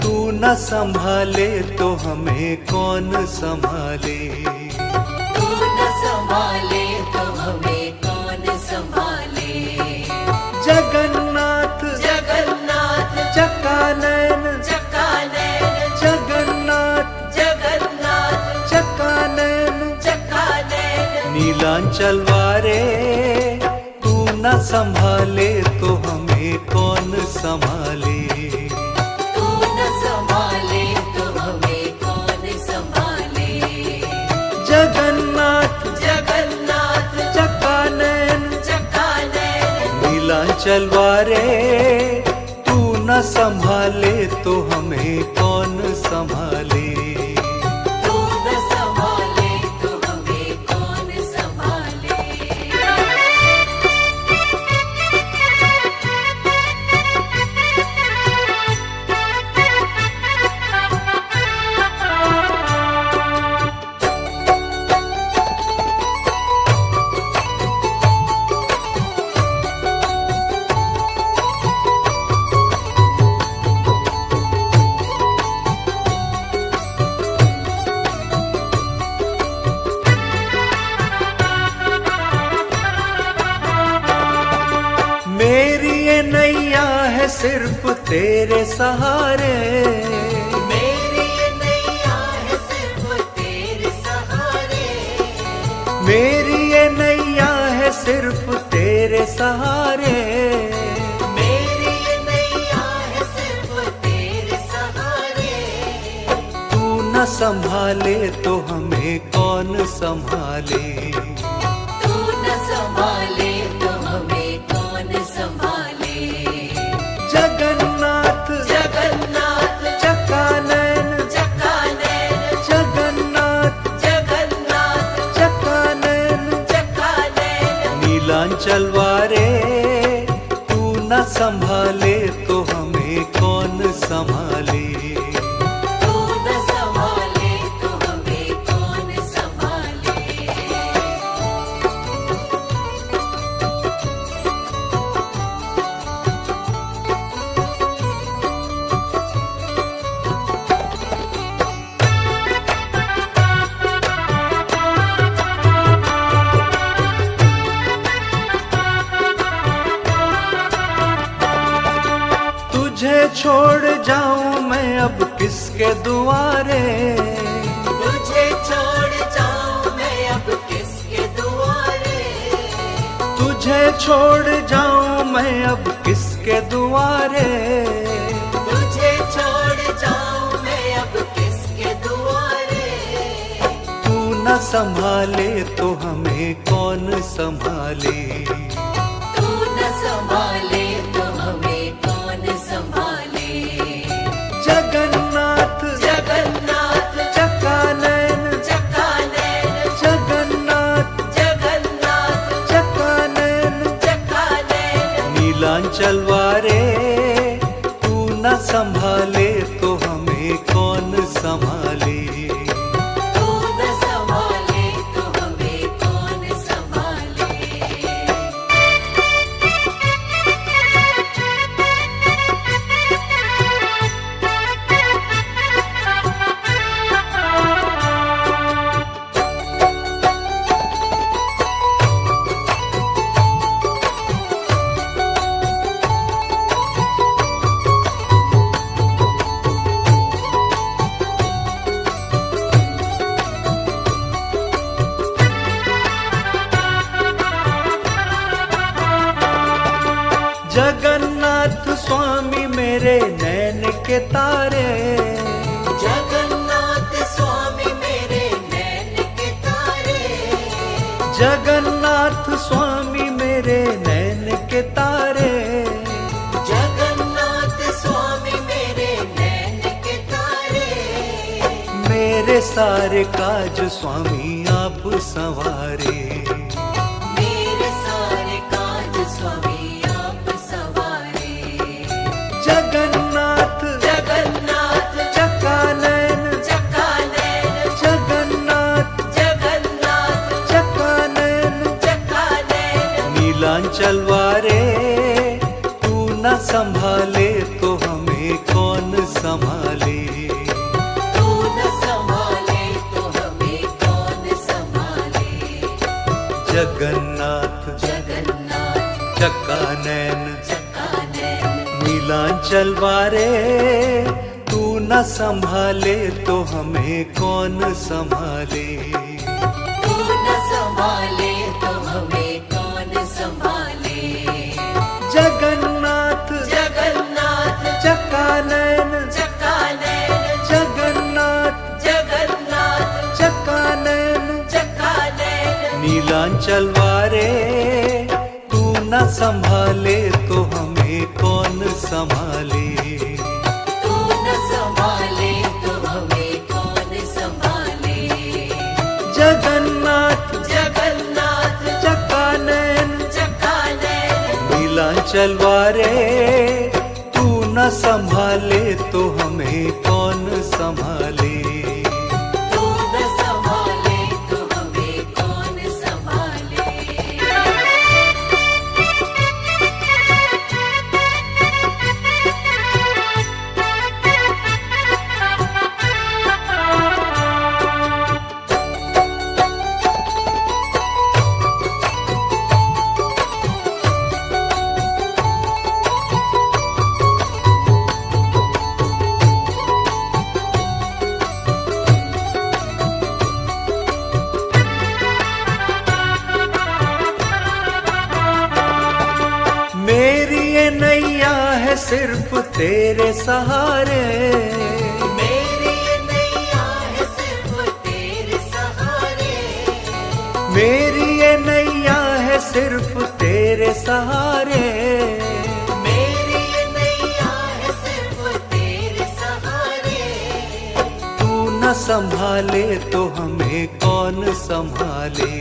तू न संभाले तो हमें कौन संभाले। तू न संभाले तो हमें कौन संभाले। जगन्नाथ जगन्नाथ चकानैन, चकानैन, जगन्नाथ जगन्नाथ चकानैन, चकानैन। नीलांचल वारे तू न संभाले तो हमें कौन संभाले। तू न संभाले तो हमें कौन संभाले। जगन्नाथ जगन्नाथ चकानैन, चकानैन, नीलांचल वारे तू न संभाले तो हमें कौन संभाले। तू न संभाले तो हमें कौन संभाले। मेरी ये नैया है सिर्फ तेरे सहारे, मेरी ये नैया है सिर्फ तेरे सहारे। मेरी ये नैया है सिर्फ तेरे सहारे। मेरी ये नैया है सिर्फ तेरे सहारे। तू न संभाले तो हमें कौन संभाले। तू न संभाले तो हमें कौन संभाले। जगन्नाथ जगन्नाथ चकानैन, चकानैन, जगन्नाथ जगन्नाथ चकानैन, चकानैन। नीलांचल वारे तू न संभाले तो हमें कौन संभाले। तू न संभाले तो हमें कौन संभाले। तुझे छोड़ जाऊं मैं अब किसके दुआरे, तुझे छोड़ जाऊं मैं अब किसके दुआरे। तुझे छोड़ जाऊं मैं अब किसके दुआरे। तुझे छोड़ जाऊं मैं अब किसके दुआरे। तू न संभाले तो हमें कौन संभाले। तू न संभाले तो हमें कौन संभाले। जगन्नाथ जगन्नाथ चकानैन, चकानैन, जगन्नाथ जगन्नाथ चकानैन, चकानैन। नीलांचल वारे तू न संभाले तो हमें कौन संभाले। तू न संभाले तो हमें कौन संभाले। स्वामी मेरे नैन के तारे, जगन्नाथ स्वामी मेरे नैन के तारे, जगन्नाथ स्वामी मेरे नैन के तारे, जगन्नाथ स्वामी मेरे नैन के तारे। मेरे सारे काज स्वामी आप संवारे, मेरे सारे काज स्वामी आप सवारे। जगन्नाथ जगन्नाथ चकानैन, चकानैन, जगन्नाथ जगन्नाथ चकानैन, चकानैन। नीलांचल वारे तू न संभाले तो हमें कौन संभाले। तू न संभाले तो हमें कौन संभाले। जगन्नाथ जगन्नाथ चकानैन, चकानैन, नीलांचल वारे तू न संभाले तो हमें कौन संभाले। तू न संभाले तो हमें कौन संभाले। जगन्नाथ जगन्नाथ चकानैन, चकानैन, जगन्नाथ जगन्नाथ चकानैन, चकानैन। नीलांचल वारे तू न संभाले तो हमें कौन संभाले। तू न संभाले तो हमें कौन संभाले। जगन्नाथ जगन्नाथ चकानैन, चकानैन, नीलांचल वारे तू न संभाले तो हमें कौन संभाले। तू न संभाले तो हमें कौन संभाले। मेरी ये नैया है सिर्फ तेरे सहारे, मेरी ये नैया है सिर्फ तेरे सहारे। मेरी ये नैया है सिर्फ तेरे सहारे। मेरी ये नैया है सिर्फ तेरे सहारे। तू न संभाले तो हमें कौन संभाले।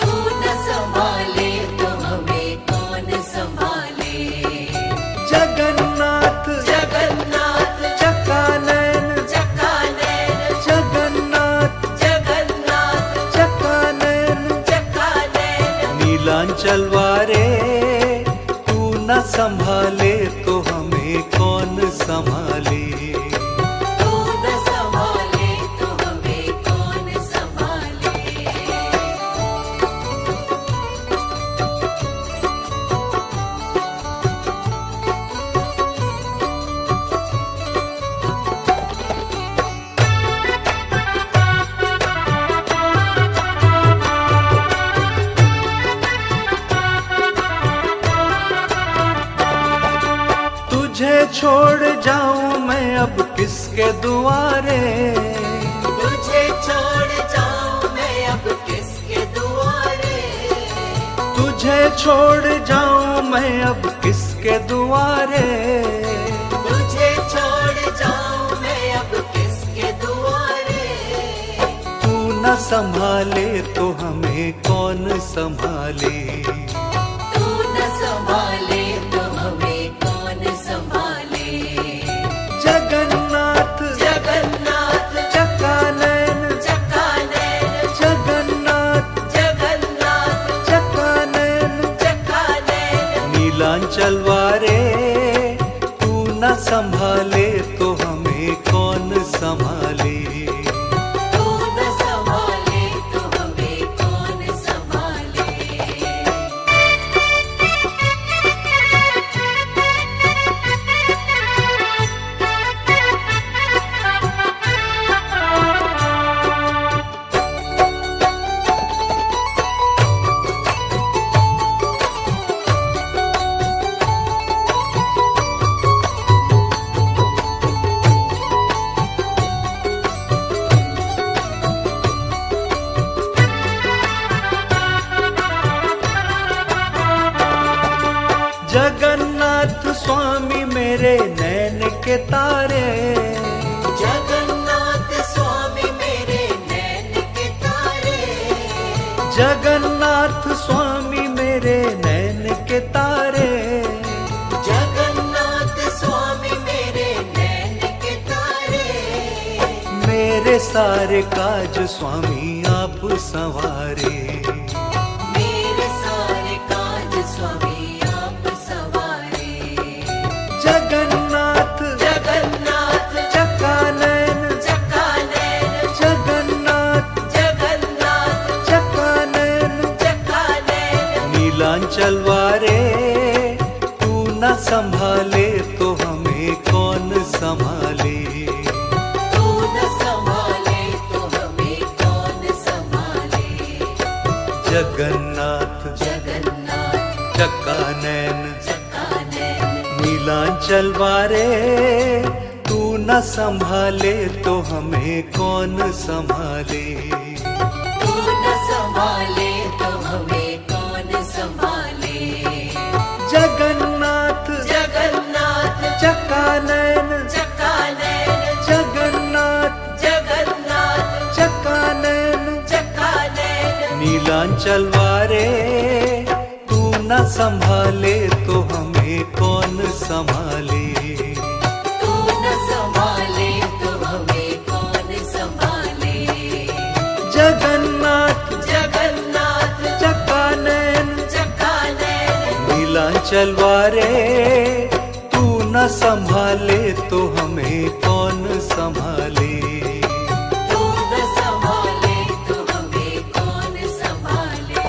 तू न संभाले तो हमें कौन संभाले। जगन्नाथ जगन्नाथ चकानैन, चकानैन, जगन्नाथ जगन्नाथ चकानैन, चकानैन। नीलांचल वारे तू न संभाले तो हमें कौन संभाले। तू न संभाले तो हमें कौन संभाले। तुझे छोड़ जाऊं मैं अब किसके दुआरे। तुझे छोड़ जाऊं मैं अब किसके दुआरे। तुझे छोड़ जाऊं मैं अब किसके दुआरे। तुझे छोड़ जाऊं मैं अब किसके दुआरे। तू न संभाले तो हमें कौन संभाले। तू न संभाले तो हमें कौन संभाले। जगन्नाथ जगन्नाथ चकानैन, चकानैन, जगन्नाथ जगन्नाथ चकानैन, चकानैन। नीलांचल वारे तू न संभाले तो हमें कौन संभाले। तू न संभाले तो हमें कौन संभाले। मेरे नैन के तारे, जगन्नाथ स्वामी मेरे नैन के तारे, जगन्नाथ स्वामी मेरे नैन के तारे, जगन्नाथ स्वामी मेरे नैन के तारे। मेरे सारे काज स्वामी आप संवारे, मेरे सारे काज स्वामी आप सवारे। जगन्नाथ जगन्नाथ चकानैन, चकानैन, जगन्नाथ जगन्नाथ चकानैन, चकानैन। नीलांचल वारे, तू न संभाले तो हमें कौन संभाले। तू न संभाले तो हमें कौन संभाले। जगन्नाथ जगन्नाथ चकानैन, चकानैन, नीलांचल वारे, तू न संभाले तो हमें कौन संभाले। तू न संभाले तो हमें कौन संभाले। जगन्नाथ जगन्नाथ चकानैन, चकानैन, जगन्नाथ जगन्नाथ चकानैन, चकानैन। नीलांचल वारे, तू न संभाले तो हमें कौन संभाले। तू न संभाले तो हमें कौन संभाले। जगन्नाथ जगन्नाथ चकानैन, चकानैन, नीलांचल वारे, तू न संभाले तो हमें कौन संभाले। तू न संभाले तो हमें कौन संभाले।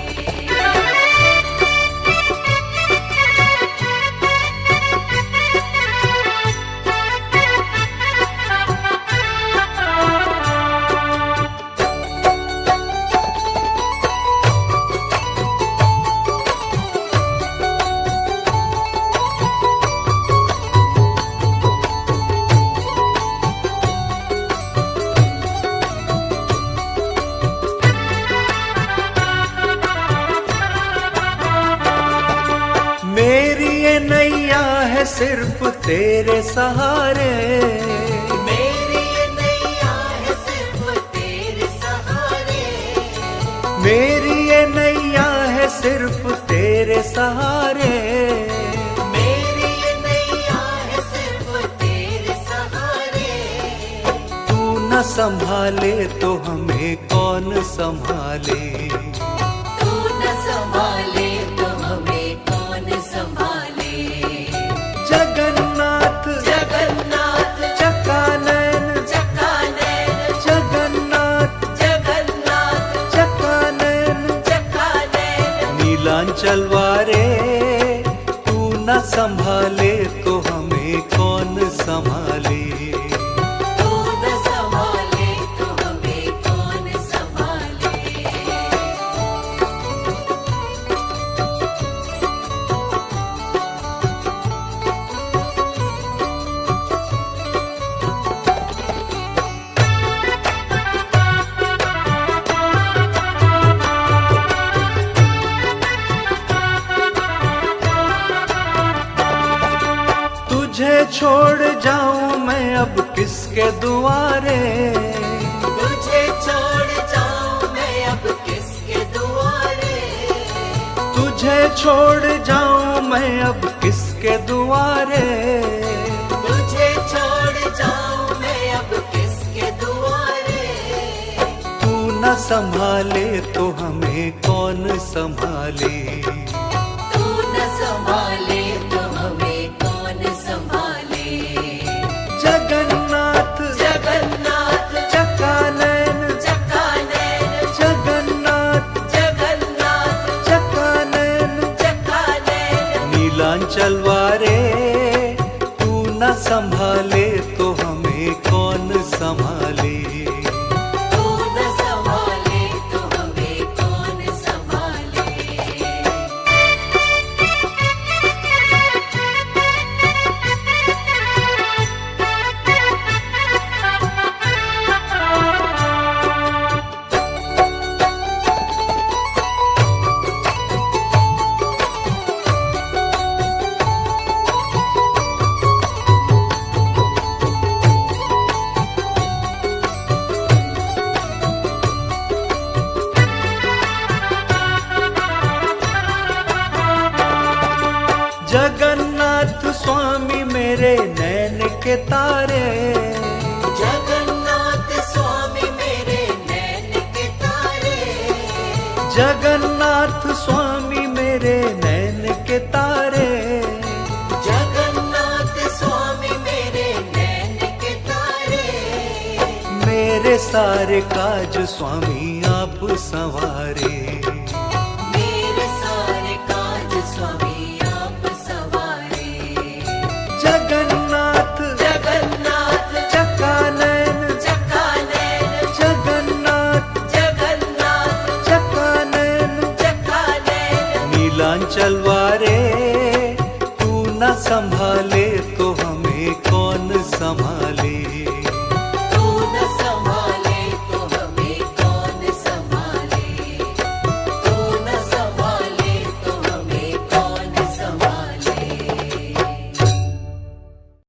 मेरी ये नैया है सिर्फ तेरे सहारे, मेरी ये नैया है सिर्फ तेरे सहारे। मेरी ये नैया है सिर्फ तेरे सहारे। मेरी ये नैया है सिर्फ तेरे सहारे। तू न संभाले तो हमें कौन संभाले। तू न संभाले तो हमें कौन संभाले। जगन्नाथ जगन्नाथ चकानैन, चकानैन, जगन्नाथ जगन्नाथ चकानैन, चकानैन। नीलांचल वारे, तू न संभाले तो हमें कौन संभाले। तू न संभाले तो हमें कौन संभाले। तुझे छोड़ जाऊं मैं अब किसके दुआरे। तुझे छोड़ जाऊं मैं अब किसके दुआरे। तुझे छोड़ जाऊं मैं अब किसके दुआरे। तुझे छोड़ जाऊं मैं अब किसके दुआरे। तू न संभाले तो हमें कौन संभाले। तू न संभाले तो हमें कौन संभाले। जगन्नाथ जगन्नाथ चकानैन, चकानैन, जगन्नाथ जगन्नाथ चकानैन, चकानैन। नीलांचल वारे, तू न संभाले तो हमें कौन संभाले। तू न संभाले तो हमें कौन संभाले। मेरे नैन के तारे। जगन्नाथ स्वामी मेरे नैन के तारे। जगन्नाथ स्वामी मेरे नैन के तारे। जगन्नाथ स्वामी मेरे नैन के तारे। मेरे सारे काज स्वामी आप संवारे। मेरे सारे काज स्वामी आप सवारे। जगन्नाथ जगन्नाथ चकानैन। चकानैन। जगन्नाथ जगन्नाथ चकानैन। चकानैन। नीलांचल वारे तू न संभाले तो हमें कौन संभाले।